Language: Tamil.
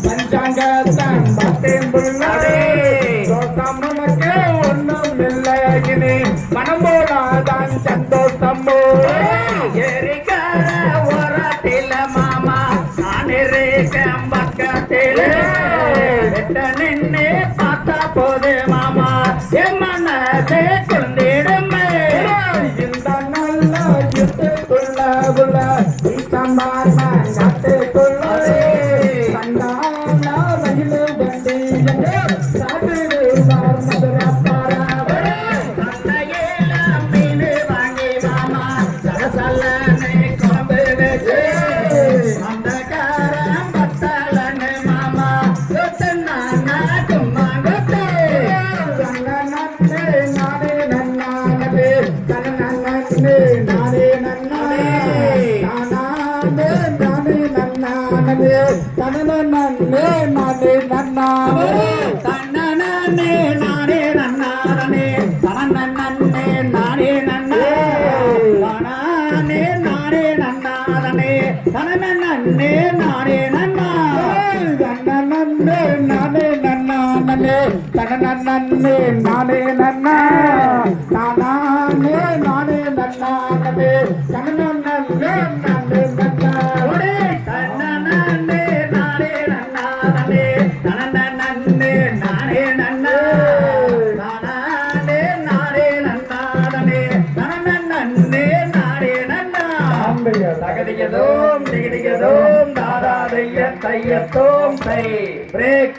பஞ்சாங்கத்தான் பார்த்தேன் புள்ளே தோட்டம் நமக்கு ஒன்றும் இல்லை மனம் போலாதான் சந்தோஷம் எரிக்கார ஓரத்தில மாமா நான் இருக்கேன் பக்கத்தில நின்று பார்த்தா போது மாமா என் மனசே கொண்டிடுமே இந்த நல்ல யுத்துக்குள்ள புள்ள சம்பார் நாட்டுக்குள்ள தகதியதோம் திகதியதோம் தாதாதைய தையத்தோம் தை பிரேக்